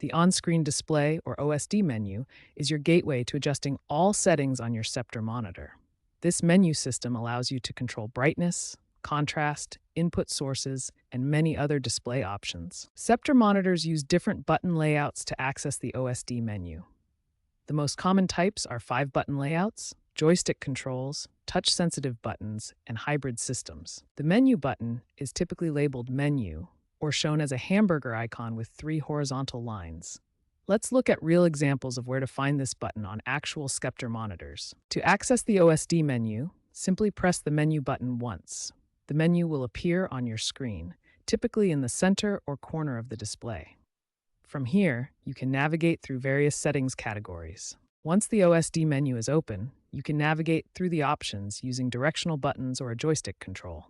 The on-screen display, or OSD menu, is your gateway to adjusting all settings on your Sceptre monitor. This menu system allows you to control brightness, contrast, input sources, and many other display options. Sceptre monitors use different button layouts to access the OSD menu. The most common types are 5-button layouts, joystick controls, touch-sensitive buttons, and hybrid systems. The menu button is typically labeled Menu, or shown as a hamburger icon with 3 horizontal lines. Let's look at real examples of where to find this button on actual Sceptre monitors. To access the OSD menu, simply press the menu button once. The menu will appear on your screen, typically in the center or corner of the display. From here, you can navigate through various settings categories. Once the OSD menu is open, you can navigate through the options using directional buttons or a joystick control.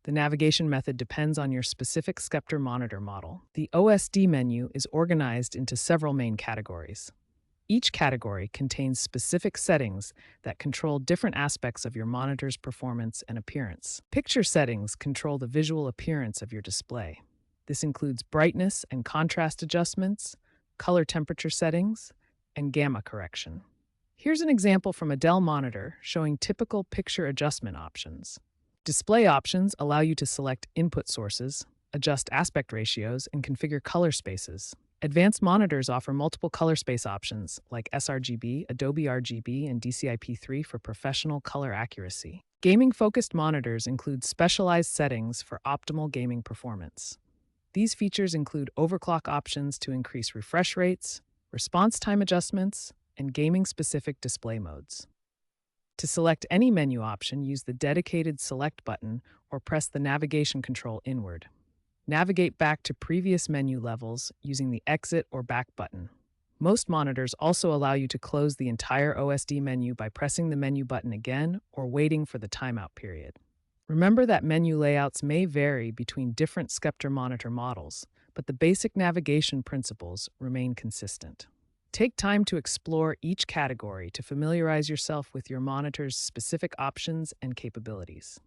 The navigation method depends on your specific Sceptre monitor model. The OSD menu is organized into several main categories. Each category contains specific settings that control different aspects of your monitor's performance and appearance. Picture settings control the visual appearance of your display. This includes brightness and contrast adjustments, color temperature settings, and gamma correction. Here's an example from a Dell monitor showing typical picture adjustment options. Display options allow you to select input sources, adjust aspect ratios, and configure color spaces. Advanced monitors offer multiple color space options like sRGB, Adobe RGB, and DCI-P3 for professional color accuracy. Gaming-focused monitors include specialized settings for optimal gaming performance. These features include overclock options to increase refresh rates, response time adjustments, and gaming-specific display modes. To select any menu option, use the dedicated Select button or press the navigation control inward. Navigate back to previous menu levels using the Exit or Back button. Most monitors also allow you to close the entire OSD menu by pressing the menu button again or waiting for the timeout period. Remember that menu layouts may vary between different Sceptre monitor models, but the basic navigation principles remain consistent. Take time to explore each category to familiarize yourself with your monitor's specific options and capabilities.